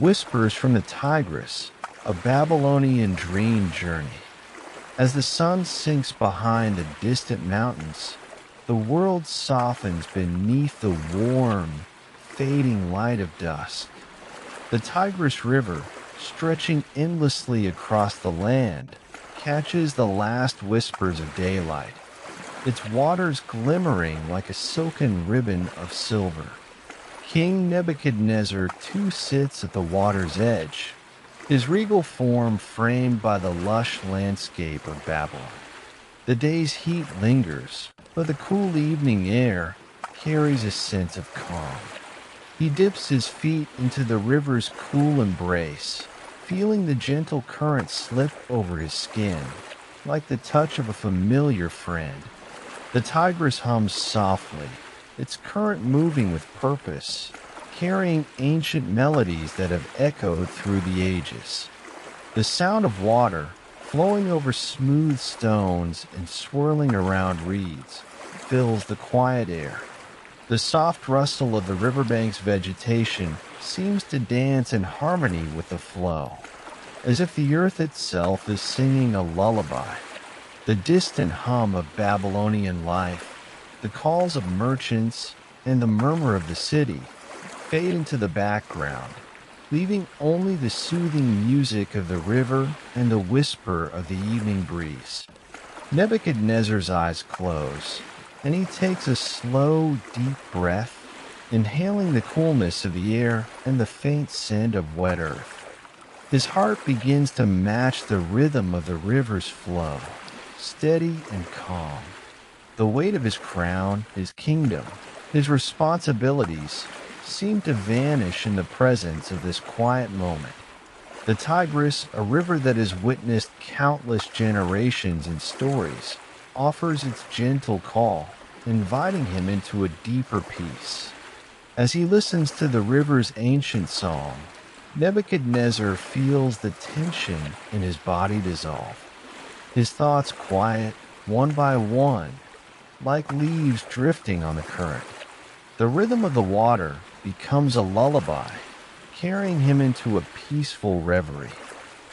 Whispers from the Tigris, a Babylonian dream journey. As the sun sinks behind the distant mountains, the world softens beneath the warm, fading light of dusk. The Tigris River, stretching endlessly across the land, catches the last whispers of daylight, its waters glimmering like a silken ribbon of silver. King Nebuchadnezzar too sits at the water's edge, his regal form framed by the lush landscape of Babylon. The day's heat lingers, but the cool evening air carries a sense of calm. He dips his feet into the river's cool embrace, feeling the gentle current slip over his skin, like the touch of a familiar friend. The Tigris hums softly, its current moving with purpose, carrying ancient melodies that have echoed through the ages. The sound of water, flowing over smooth stones and swirling around reeds, fills the quiet air. The soft rustle of the riverbank's vegetation seems to dance in harmony with the flow, as if the earth itself is singing a lullaby. The distant hum of Babylonian life, the calls of merchants, and the murmur of the city fade into the background, leaving only the soothing music of the river and the whisper of the evening breeze. Nebuchadnezzar's eyes close, and he takes a slow, deep breath, inhaling the coolness of the air and the faint scent of wet earth. His heart begins to match the rhythm of the river's flow, steady and calm. The weight of his crown, his kingdom, his responsibilities seem to vanish in the presence of this quiet moment. The Tigris, a river that has witnessed countless generations and stories, offers its gentle call, inviting him into a deeper peace. As he listens to the river's ancient song, Nebuchadnezzar feels the tension in his body dissolve. His thoughts quiet, one by one, like leaves drifting on the current. The rhythm of the water becomes a lullaby, carrying him into a peaceful reverie.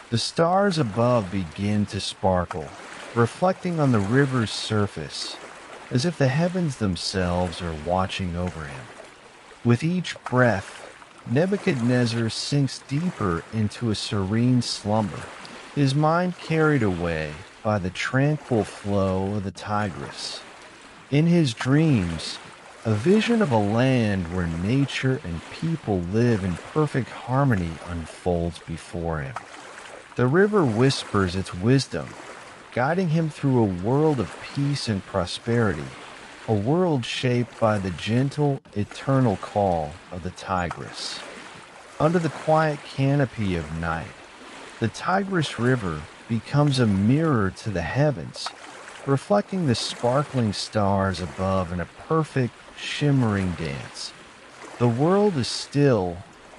The stars above begin to sparkle, reflecting on the river's surface, as if the heavens themselves are watching over him. With each breath, Nebuchadnezzar sinks deeper into a serene slumber, his mind carried away by the tranquil flow of the Tigris. In his dreams, a vision of a land where nature and people live in perfect harmony unfolds before him. The river whispers its wisdom, guiding him through a world of peace and prosperity, a world shaped by the gentle, eternal call of the Tigris. Under the quiet canopy of night, the Tigris River becomes a mirror to the heavens, reflecting the sparkling stars above in a perfect, shimmering dance. The world is still,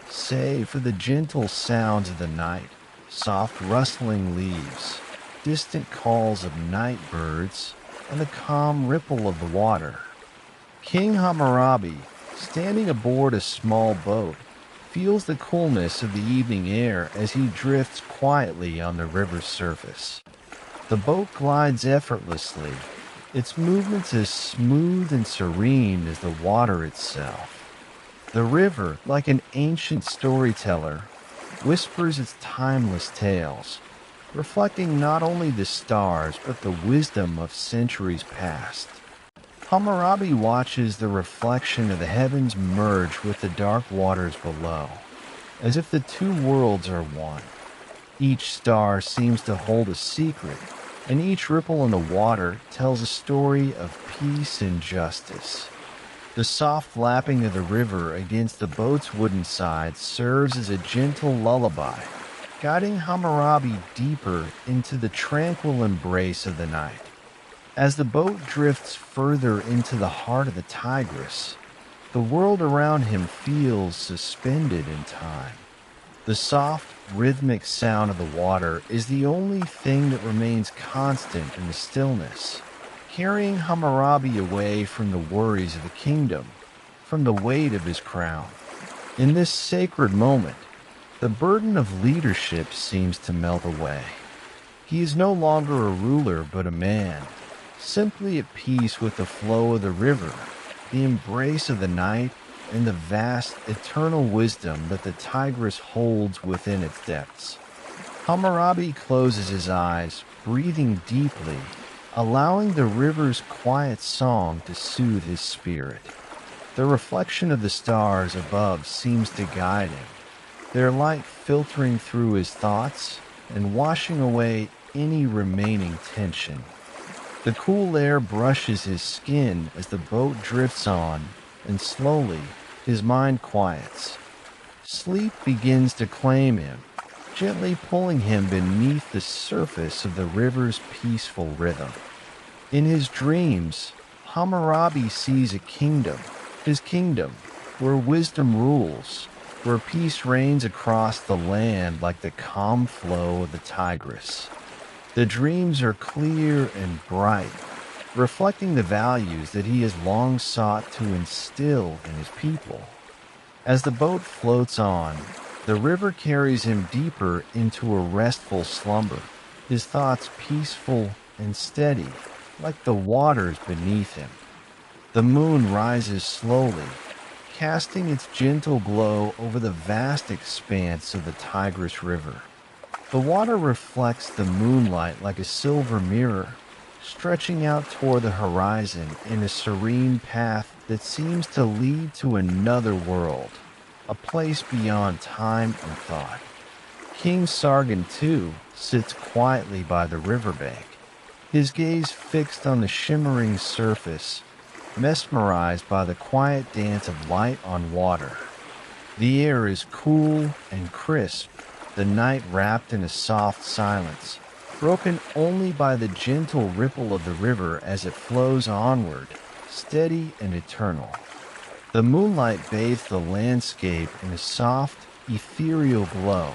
save for the gentle sounds of the night, soft rustling leaves, distant calls of night birds, and the calm ripple of the water. King Hammurabi, standing aboard a small boat, feels the coolness of the evening air as he drifts quietly on the river's surface. The boat glides effortlessly, its movements as smooth and serene as the water itself. The river, like an ancient storyteller, whispers its timeless tales, reflecting not only the stars but the wisdom of centuries past. Hammurabi watches the reflection of the heavens merge with the dark waters below, as if the two worlds are one. Each star seems to hold a secret, and each ripple in the water tells a story of peace and justice. The soft lapping of the river against the boat's wooden sides serves as a gentle lullaby, guiding Hammurabi deeper into the tranquil embrace of the night. As the boat drifts further into the heart of the Tigris, the world around him feels suspended in time. The soft, rhythmic sound of the water is the only thing that remains constant in the stillness, carrying Hammurabi away from the worries of the kingdom, from the weight of his crown. In this sacred moment, The burden of leadership seems to melt away. He is no longer a ruler but a man, simply at peace with the flow of the river, the embrace of the night, and the vast, eternal wisdom that the Tigris holds within its depths. Hammurabi closes his eyes, breathing deeply, allowing the river's quiet song to soothe his spirit. The reflection of the stars above seems to guide him, their light filtering through his thoughts and washing away any remaining tension. The cool air brushes his skin as the boat drifts on, and slowly his mind quiets. Sleep begins to claim him, gently pulling him beneath the surface of the river's peaceful rhythm. In his dreams, Hammurabi sees a kingdom, his kingdom, where wisdom rules, where peace reigns across the land like the calm flow of the Tigris. The dreams are clear and bright, reflecting the values that he has long sought to instill in his people. As the boat floats on, the river carries him deeper into a restful slumber, his thoughts peaceful and steady, like the waters beneath him. The moon rises slowly, casting its gentle glow over the vast expanse of the Tigris River. The water reflects the moonlight like a silver mirror, stretching out toward the horizon in a serene path that seems to lead to another world, a place beyond time and thought. King Sargon, too, sits quietly by the riverbank, his gaze fixed on the shimmering surface, mesmerized by the quiet dance of light on water. The air is cool and crisp, the night wrapped in a soft silence, broken only by the gentle ripple of the river as it flows onward, steady and eternal. The moonlight bathes the landscape in a soft, ethereal glow,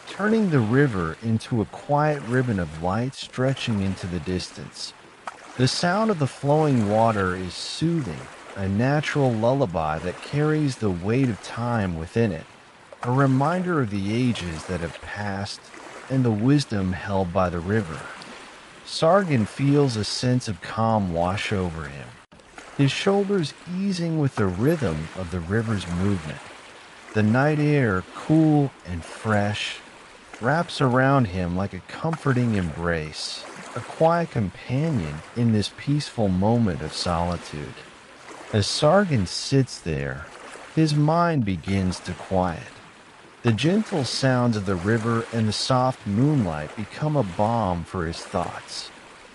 turning the river into a quiet ribbon of light stretching into the distance. The sound of the flowing water is soothing, a natural lullaby that carries the weight of time within it, a reminder of the ages that have passed and the wisdom held by the river. Sargon feels a sense of calm wash over him, his shoulders easing with the rhythm of the river's movement. The night air, cool and fresh, wraps around him like a comforting embrace, a quiet companion in this peaceful moment of solitude. As Sargon sits there, his mind begins to quiet. The gentle sounds of the river and the soft moonlight become a balm for his thoughts,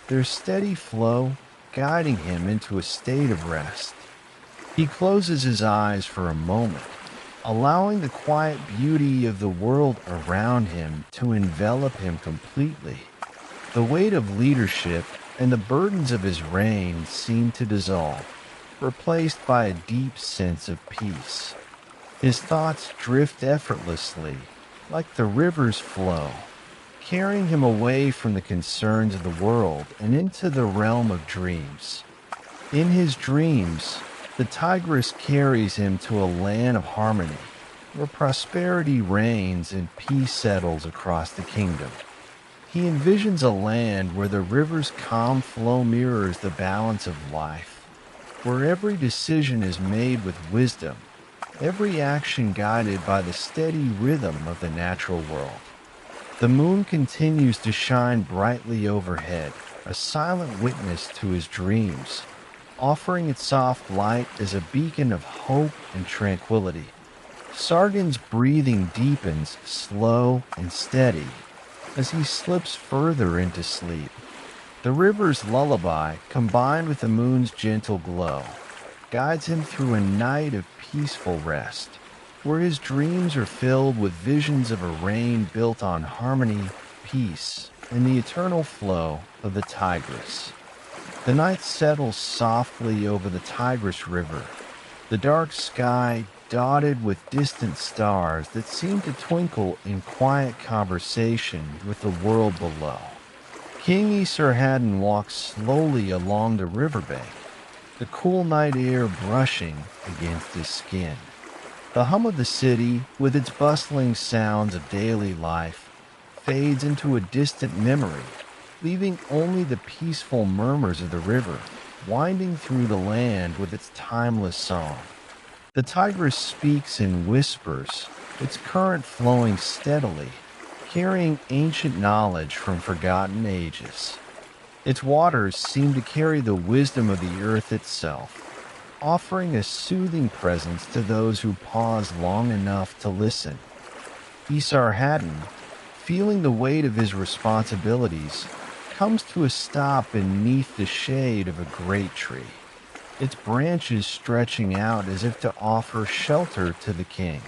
their steady flow guiding him into a state of rest. He closes his eyes for a moment, allowing the quiet beauty of the world around him to envelop him completely. The weight of leadership and the burdens of his reign seem to dissolve, replaced by a deep sense of peace. His thoughts drift effortlessly, like the river's flow, carrying him away from the concerns of the world and into the realm of dreams. In his dreams, the Tigris carries him to a land of harmony, where prosperity reigns and peace settles across the kingdom. He envisions a land where the river's calm flow mirrors the balance of life, where every decision is made with wisdom, every action guided by the steady rhythm of the natural world. The moon continues to shine brightly overhead, a silent witness to his dreams, offering its soft light as a beacon of hope and tranquility. Sargon's breathing deepens, slow and steady, as he slips further into sleep. The river's lullaby, combined with the moon's gentle glow, guides him through a night of peaceful rest, where his dreams are filled with visions of a reign built on harmony, peace, and the eternal flow of the Tigris. The night settles softly over the Tigris River, the dark sky dotted with distant stars that seem to twinkle in quiet conversation with the world below. King Esarhaddon walks slowly along the riverbank, the cool night air brushing against his skin. The hum of the city, with its bustling sounds of daily life, fades into a distant memory, leaving only the peaceful murmurs of the river winding through the land with its timeless song. The Tigris speaks in whispers, its current flowing steadily, carrying ancient knowledge from forgotten ages. Its waters seem to carry the wisdom of the earth itself, offering a soothing presence to those who pause long enough to listen. Esarhaddon, feeling the weight of his responsibilities, comes to a stop beneath the shade of a great tree, its branches stretching out as if to offer shelter to the king.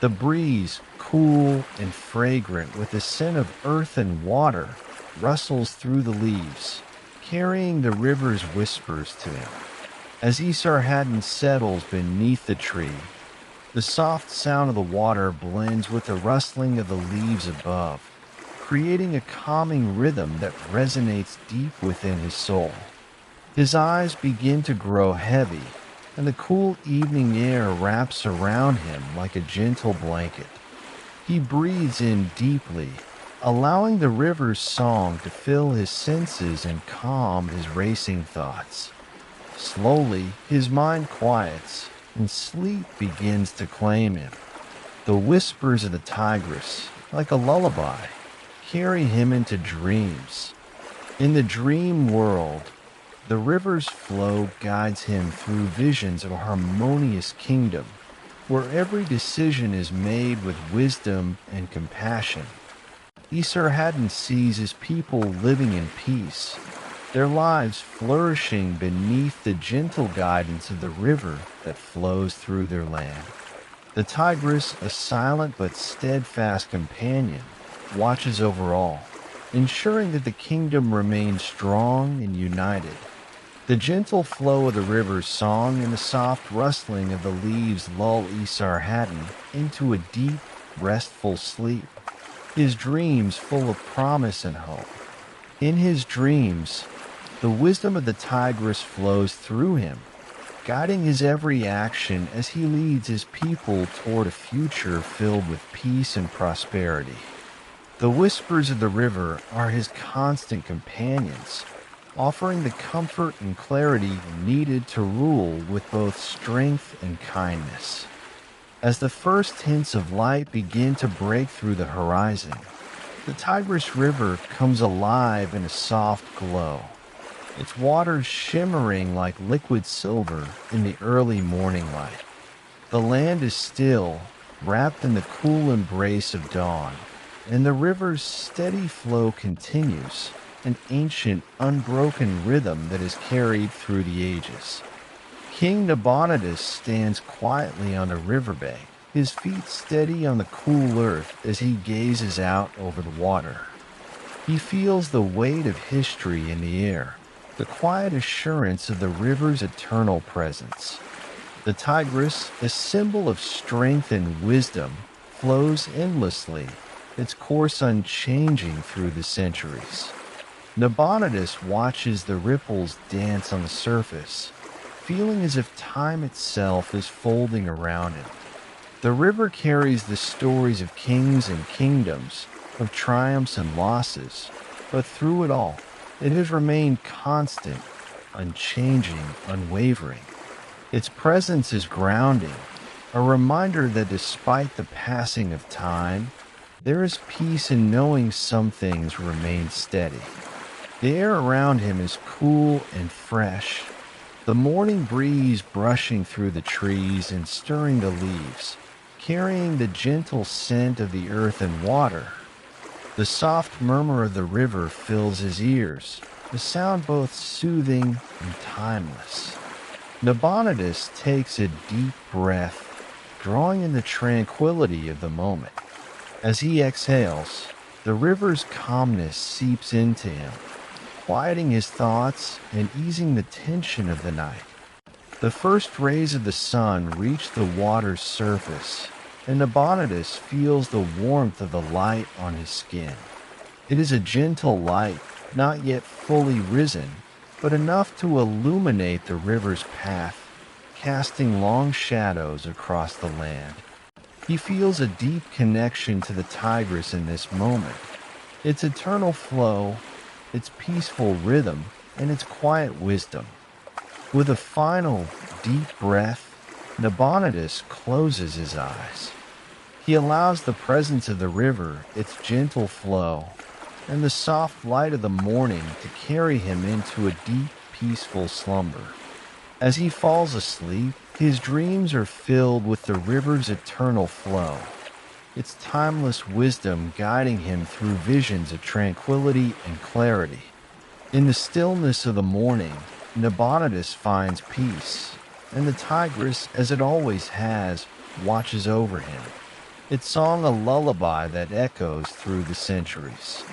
The breeze, cool and fragrant with the scent of earth and water, rustles through the leaves, carrying the river's whispers to him. As Esarhaddon settles beneath the tree, the soft sound of the water blends with the rustling of the leaves above, creating a calming rhythm that resonates deep within his soul. His eyes begin to grow heavy, and the cool evening air wraps around him like a gentle blanket. He breathes in deeply, allowing the river's song to fill his senses and calm his racing thoughts. Slowly, his mind quiets, and sleep begins to claim him. The whispers of the Tigris, like a lullaby, carry him into dreams. In the dream world, the river's flow guides him through visions of a harmonious kingdom, where every decision is made with wisdom and compassion. Esarhaddon sees his people living in peace, their lives flourishing beneath the gentle guidance of the river that flows through their land. The Tigris, a silent but steadfast companion, watches over all, ensuring that the kingdom remains strong and united. The gentle flow of the river's song and the soft rustling of the leaves lull Esarhaddon into a deep, restful sleep, his dreams full of promise and hope. In his dreams, the wisdom of the Tigris flows through him, guiding his every action as he leads his people toward a future filled with peace and prosperity. The whispers of the river are his constant companions, offering the comfort and clarity needed to rule with both strength and kindness. As the first hints of light begin to break through the horizon, the Tigris River comes alive in a soft glow, its waters shimmering like liquid silver in the early morning light. The land is still, wrapped in the cool embrace of dawn, and the river's steady flow continues, an ancient, unbroken rhythm that is carried through the ages. King Nabonidus stands quietly on the riverbank, his feet steady on the cool earth as he gazes out over the water. He feels the weight of history in the air, the quiet assurance of the river's eternal presence. The Tigris, a symbol of strength and wisdom, flows endlessly, its course unchanging through the centuries. Nabonidus watches the ripples dance on the surface, feeling as if time itself is folding around him. The river carries the stories of kings and kingdoms, of triumphs and losses, but through it all, it has remained constant, unchanging, unwavering. Its presence is grounding, a reminder that despite the passing of time, there is peace in knowing some things remain steady. The air around him is cool and fresh, the morning breeze brushing through the trees and stirring the leaves, carrying the gentle scent of the earth and water. The soft murmur of the river fills his ears, a sound both soothing and timeless. Nabonidus takes a deep breath, drawing in the tranquility of the moment. As he exhales, the river's calmness seeps into him, quieting his thoughts and easing the tension of the night. The first rays of the sun reach the water's surface, and Nabonidus feels the warmth of the light on his skin. It is a gentle light, not yet fully risen, but enough to illuminate the river's path, casting long shadows across the land. He feels a deep connection to the Tigris in this moment, its eternal flow, its peaceful rhythm, and its quiet wisdom. With a final, deep breath, Nabonidus closes his eyes. He allows the presence of the river, its gentle flow, and the soft light of the morning to carry him into a deep, peaceful slumber. As he falls asleep, his dreams are filled with the river's eternal flow, its timeless wisdom guiding him through visions of tranquility and clarity. In the stillness of the morning, Nabonidus finds peace, and the Tigris, as it always has, watches over him, its song a lullaby that echoes through the centuries.